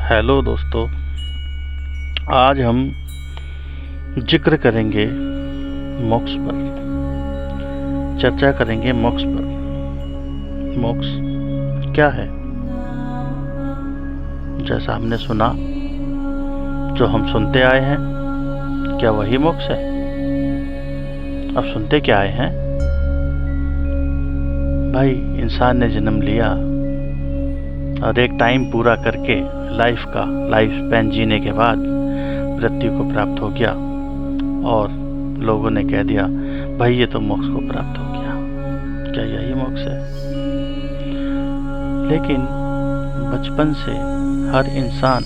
Hello दोस्तों, आज हम जिक्र करेंगे मोक्ष पर। चर्चा करेंगे मोक्ष पर। मोक्ष क्या है? जैसा हमने सुना, जो हम सुनते आए हैं, क्या वही मोक्ष है? अब सुनते क्या आए हैं भाई? इंसान ने जन्म लिया और एक टाइम पूरा करके लाइफ स्पैन जीने के बाद मृत्यु को प्राप्त हो गया और लोगों ने कह दिया भाई ये तो मोक्ष को प्राप्त हो गया। क्या यही मोक्ष है? लेकिन बचपन से हर इंसान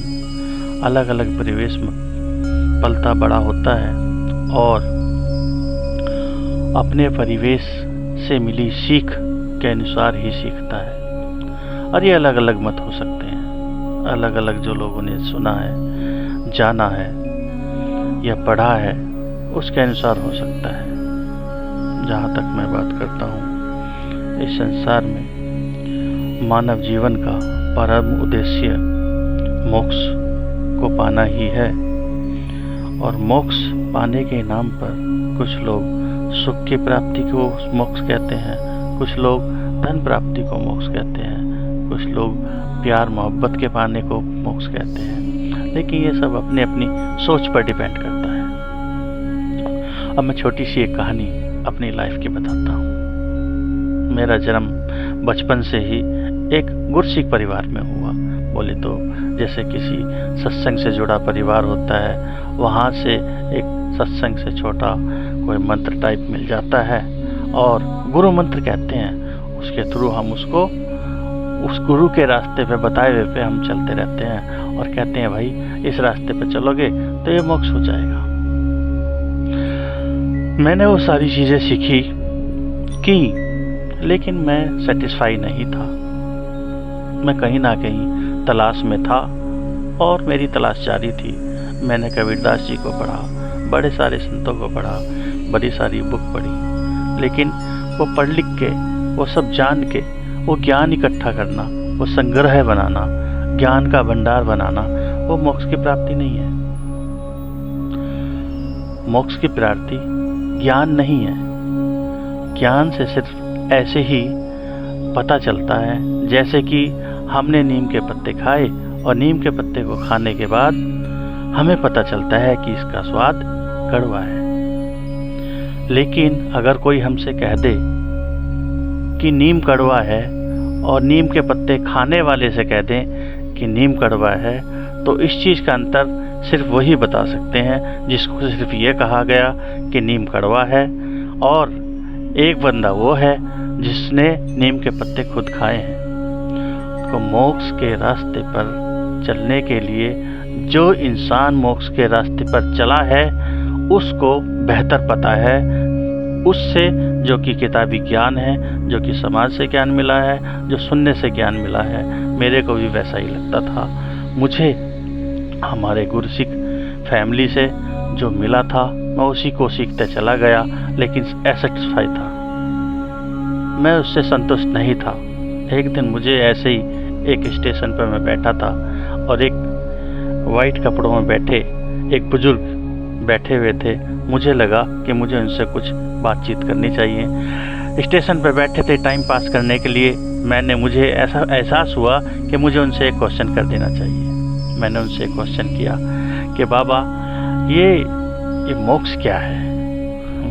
अलग अलग परिवेश में पलता बड़ा होता है और अपने परिवेश से मिली सीख के अनुसार ही सीखता है। और ये अलग अलग मत हो सकते हैं, अलग अलग जो लोगों ने सुना है, जाना है या पढ़ा है, उसके अनुसार हो सकता है। जहाँ तक मैं बात करता हूँ, इस संसार में मानव जीवन का परम उद्देश्य मोक्ष को पाना ही है। और मोक्ष पाने के नाम पर कुछ लोग सुख की प्राप्ति को मोक्ष कहते हैं, कुछ लोग धन प्राप्ति को मोक्ष कहते हैं, कुछ लोग प्यार मोहब्बत के पाने को मोक्ष कहते हैं। लेकिन ये सब अपनी अपनी सोच पर डिपेंड करता है। अब मैं छोटी सी एक कहानी अपनी लाइफ की बताता हूँ। मेरा जन्म बचपन से ही एक गुरसिख परिवार में हुआ। बोले तो जैसे किसी सत्संग से जुड़ा परिवार होता है, वहाँ से एक सत्संग से छोटा कोई मंत्र टाइप मिल जाता है और गुरु मंत्र कहते हैं। उसके थ्रू हम उसको उस गुरु के रास्ते पे बताए हुए पे हम चलते रहते हैं और कहते हैं भाई इस रास्ते पे चलोगे तो ये मोक्ष हो जाएगा। मैंने वो सारी चीज़ें सीखी की, लेकिन मैं सेटिस्फाई नहीं था। मैं कहीं ना कहीं तलाश में था और मेरी तलाश जारी थी। मैंने कबीरदास जी को पढ़ा, बड़े सारे संतों को पढ़ा, बड़ी सारी बुक पढ़ी, लेकिन वो पढ़ लिख के, वो सब जान के, वो ज्ञान इकट्ठा करना, वो संग्रह बनाना, ज्ञान का भंडार बनाना, वो मोक्ष की प्राप्ति नहीं है। मोक्ष की प्राप्ति ज्ञान नहीं है। ज्ञान से सिर्फ ऐसे ही पता चलता है जैसे कि हमने नीम के पत्ते खाए और नीम के पत्ते को खाने के बाद हमें पता चलता है कि इसका स्वाद कड़वा है। लेकिन अगर कोई हमसे कह दे कि नीम कड़वा है और नीम के पत्ते खाने वाले से कह दें कि नीम कड़वा है, तो इस चीज़ का अंतर सिर्फ वही बता सकते हैं जिसको सिर्फ ये कहा गया कि नीम कड़वा है, और एक बंदा वो है जिसने नीम के पत्ते खुद खाए हैं। तो मोक्ष के रास्ते पर चलने के लिए जो इंसान मोक्ष के रास्ते पर चला है उसको बेहतर पता है उससे जो कि किताबी ज्ञान है, जो कि समाज से ज्ञान मिला है, जो सुनने से ज्ञान मिला है। मेरे को भी वैसा ही लगता था। मुझे हमारे गुरसिख फैमिली से जो मिला था मैं उसी को सीखते चला गया, लेकिन असैटिस्फाई था। मैं उससे संतुष्ट नहीं था। एक दिन मुझे ऐसे ही एक स्टेशन पर मैं बैठा था और एक वाइट कपड़ों में बैठे एक बुजुर्ग बैठे हुए थे। मुझे लगा कि मुझे उनसे कुछ बातचीत करनी चाहिए। स्टेशन पर बैठे थे टाइम पास करने के लिए। मुझे ऐसा एहसास हुआ कि मुझे उनसे एक क्वेश्चन कर देना चाहिए। मैंने उनसे एक क्वेश्चन किया कि बाबा ये मोक्ष क्या है?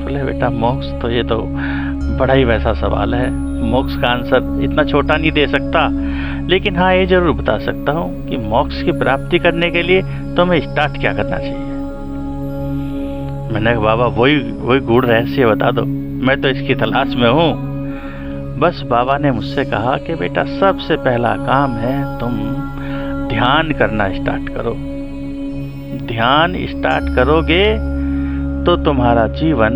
बोले बेटा मोक्ष तो ये तो बड़ा ही वैसा सवाल है। मोक्ष का आंसर इतना छोटा नहीं दे सकता, लेकिन हाँ ये जरूर बता सकता हूँ कि मोक्ष की प्राप्ति करने के लिए तुम्हें स्टार्ट क्या करना चाहिए। मैंने कहा बाबा वही गूढ़ रहस्य बता दो, मैं तो इसकी तलाश में हूँ। बस बाबा ने मुझसे कहा कि बेटा सबसे पहला काम है तुम ध्यान करना स्टार्ट करो। ध्यान स्टार्ट करोगे तो तुम्हारा जीवन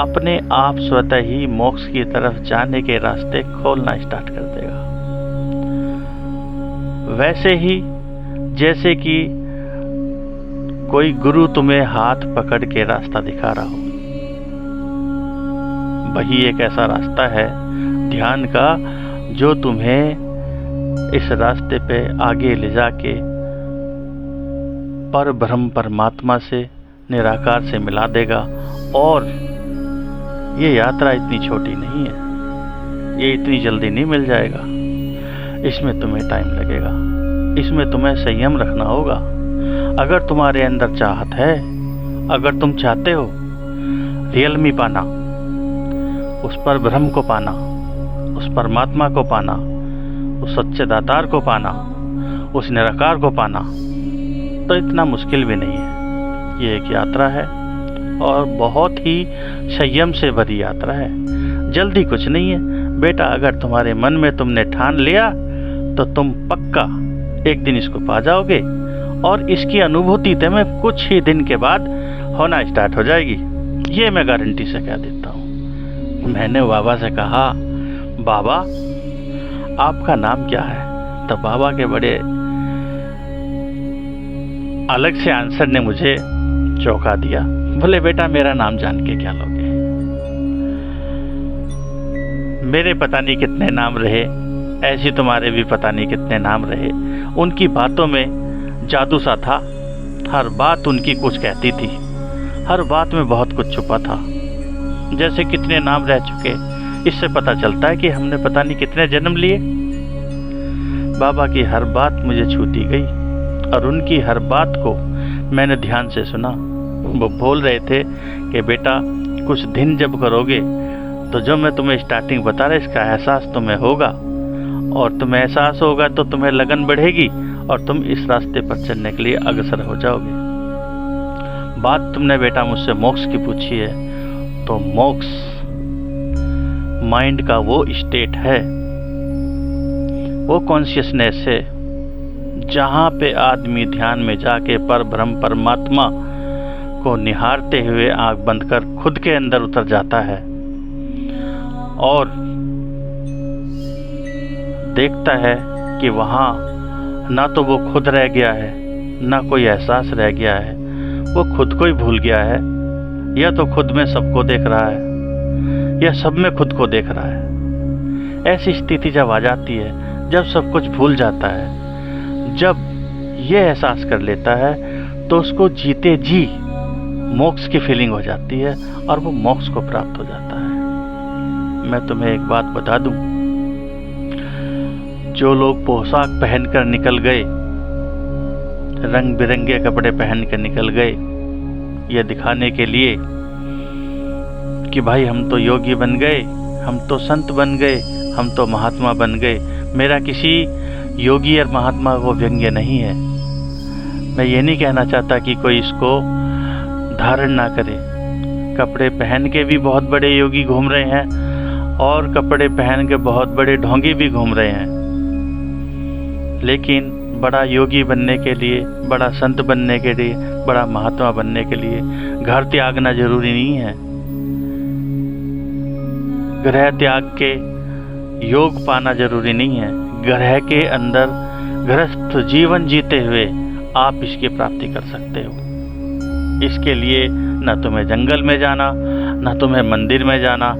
अपने आप स्वतः ही मोक्ष की तरफ जाने के रास्ते खोलना स्टार्ट कर देगा। वैसे ही जैसे कि कोई गुरु तुम्हें हाथ पकड़ के रास्ता दिखा रहा हो, वही एक ऐसा रास्ता है ध्यान का जो तुम्हें इस रास्ते पे आगे ले जाके पर ब्रह्म परमात्मा से, निराकार से मिला देगा। और ये यात्रा इतनी छोटी नहीं है, ये इतनी जल्दी नहीं मिल जाएगा। इसमें तुम्हें टाइम लगेगा, इसमें तुम्हें संयम रखना होगा। अगर तुम्हारे अंदर चाहत है, अगर तुम चाहते हो रियल मी पाना, उस पर ब्रह्म को पाना, उस परमात्मा को पाना, उस सच्चे दातार को पाना, उस निराकार को पाना, तो इतना मुश्किल भी नहीं है। ये एक यात्रा है और बहुत ही संयम से भरी यात्रा है। जल्दी कुछ नहीं है बेटा। अगर तुम्हारे मन में तुमने ठान लिया तो तुम पक्का एक दिन इसको पा जाओगे और इसकी अनुभूति तुम्हें कुछ ही दिन के बाद होना स्टार्ट हो जाएगी। ये मैं गारंटी से कह देता हूँ। मैंने बाबा से कहा, बाबा आपका नाम क्या है? तो बाबा के बड़े अलग से आंसर ने मुझे चौंका दिया। बोले बेटा मेरा नाम जान के क्या लोगे? मेरे पता नहीं कितने नाम रहे, ऐसी तुम्हारे भी पता नहीं कितने नाम रहे। उनकी बातों में जादू सा था। हर बात उनकी कुछ कहती थी, हर बात में बहुत कुछ छुपा था। जैसे कितने नाम रह चुके, इससे पता चलता है कि हमने पता नहीं कितने जन्म लिए। बाबा की हर बात मुझे छूती गई और उनकी हर बात को मैंने ध्यान से सुना। वो बोल रहे थे कि बेटा कुछ दिन जब करोगे तो जो मैं तुम्हें स्टार्टिंग बता रहा, इसका एहसास तुम्हें होगा और तुम्हें एहसास होगा तो तुम्हें लगन बढ़ेगी और तुम इस रास्ते पर चलने के लिए अग्रसर हो जाओगे। बात तुमने बेटा मुझसे मोक्ष की पूछी है, तो मोक्ष माइंड का वो स्टेट है, वो कॉन्शियसनेस है जहाँ पे आदमी ध्यान में जाके पर ब्रह्म परमात्मा को निहारते हुए आंख बंद कर खुद के अंदर उतर जाता है और देखता है कि वहाँ ना तो वो खुद रह गया है, ना कोई एहसास रह गया है, वो खुद को ही भूल गया है, या तो खुद में सबको देख रहा है या सब में खुद को देख रहा है। ऐसी स्थिति जब आ जाती है, जब सब कुछ भूल जाता है, जब ये एहसास कर लेता है, तो उसको जीते जी मोक्ष की फीलिंग हो जाती है और वो मोक्ष को प्राप्त हो जाता है। मैं तुम्हें एक बात बता दूं, जो लोग पोशाक पहनकर निकल गए, रंग बिरंगे कपड़े पहन कर निकल गए, ये दिखाने के लिए कि भाई हम तो योगी बन गए, हम तो संत बन गए, हम तो महात्मा बन गए। मेरा किसी योगी और महात्मा को व्यंग्य नहीं है। मैं ये नहीं कहना चाहता कि कोई इसको धारण ना करे। कपड़े पहन के भी बहुत बड़े योगी घूम रहे हैं और कपड़े पहन के बहुत बड़े ढोंगी भी घूम रहे हैं। लेकिन बड़ा योगी बनने के लिए, बड़ा संत बनने के लिए, बड़ा महात्मा बनने के लिए घर त्यागना जरूरी नहीं है। ग्रह त्याग के योग पाना जरूरी नहीं है। ग्रह के अंदर गृहस्थ जीवन जीते हुए आप इसकी प्राप्ति कर सकते हो। इसके लिए न तुम्हें जंगल में जाना, न तुम्हें मंदिर में जाना,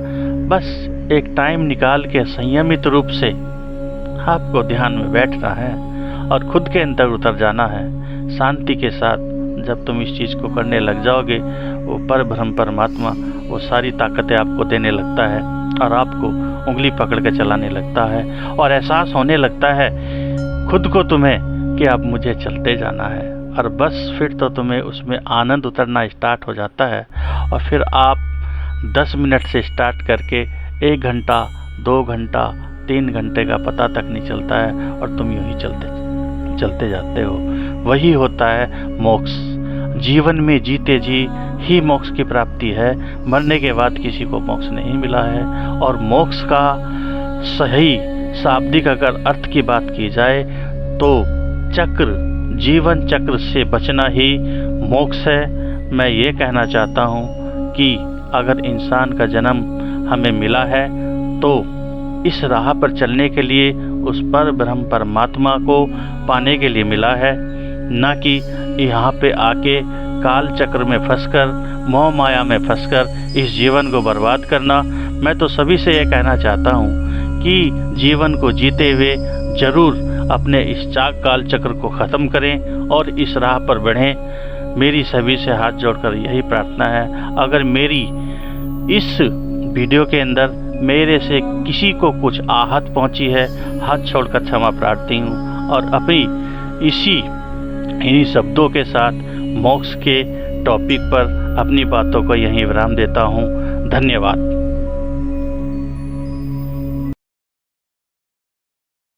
बस एक टाइम निकाल के संयमित रूप से आपको ध्यान में बैठना है और खुद के अंदर उतर जाना है। शांति के साथ जब तुम इस चीज़ को करने लग जाओगे, वो पर ब्रह्म परमात्मा वो सारी ताकतें आपको देने लगता है और आपको उंगली पकड़ के चलाने लगता है और एहसास होने लगता है खुद को तुम्हें कि अब मुझे चलते जाना है। और बस फिर तो तुम्हें उसमें आनंद उतरना स्टार्ट हो जाता है और फिर आप 10 मिनट से स्टार्ट करके 1 घंटा, 2 घंटा, 3 घंटे का पता तक नहीं चलता है और तुम यूं ही चलते जाते हो। वही होता है मोक्ष। जीवन में जीते जी ही मोक्ष की प्राप्ति है। मरने के बाद किसी को मोक्ष नहीं मिला है। और मोक्ष का सही शाब्दिक अगर अर्थ की बात की जाए तो चक्र, जीवन चक्र से बचना ही मोक्ष है। मैं ये कहना चाहता हूँ कि अगर इंसान का जन्म हमें मिला है तो इस राह पर चलने के लिए उस पर ब्रह्म परमात्मा को पाने के लिए मिला है, ना कि यहाँ पे आके काल चक्र में फंसकर, मोह माया में फंसकर इस जीवन को बर्बाद करना। मैं तो सभी से ये कहना चाहता हूँ कि जीवन को जीते हुए जरूर अपने इस चाक काल चक्र को ख़त्म करें और इस राह पर बढ़ें। मेरी सभी से हाथ जोड़कर यही प्रार्थना है। अगर मेरी इस वीडियो के अंदर मेरे से किसी को कुछ आहत पहुंची है, हाथ छोड़कर क्षमा प्रार्थी हूँ और अपनी इन्हीं शब्दों के साथ मोक्ष के टॉपिक पर अपनी बातों को यहीं विराम देता हूँ। धन्यवाद।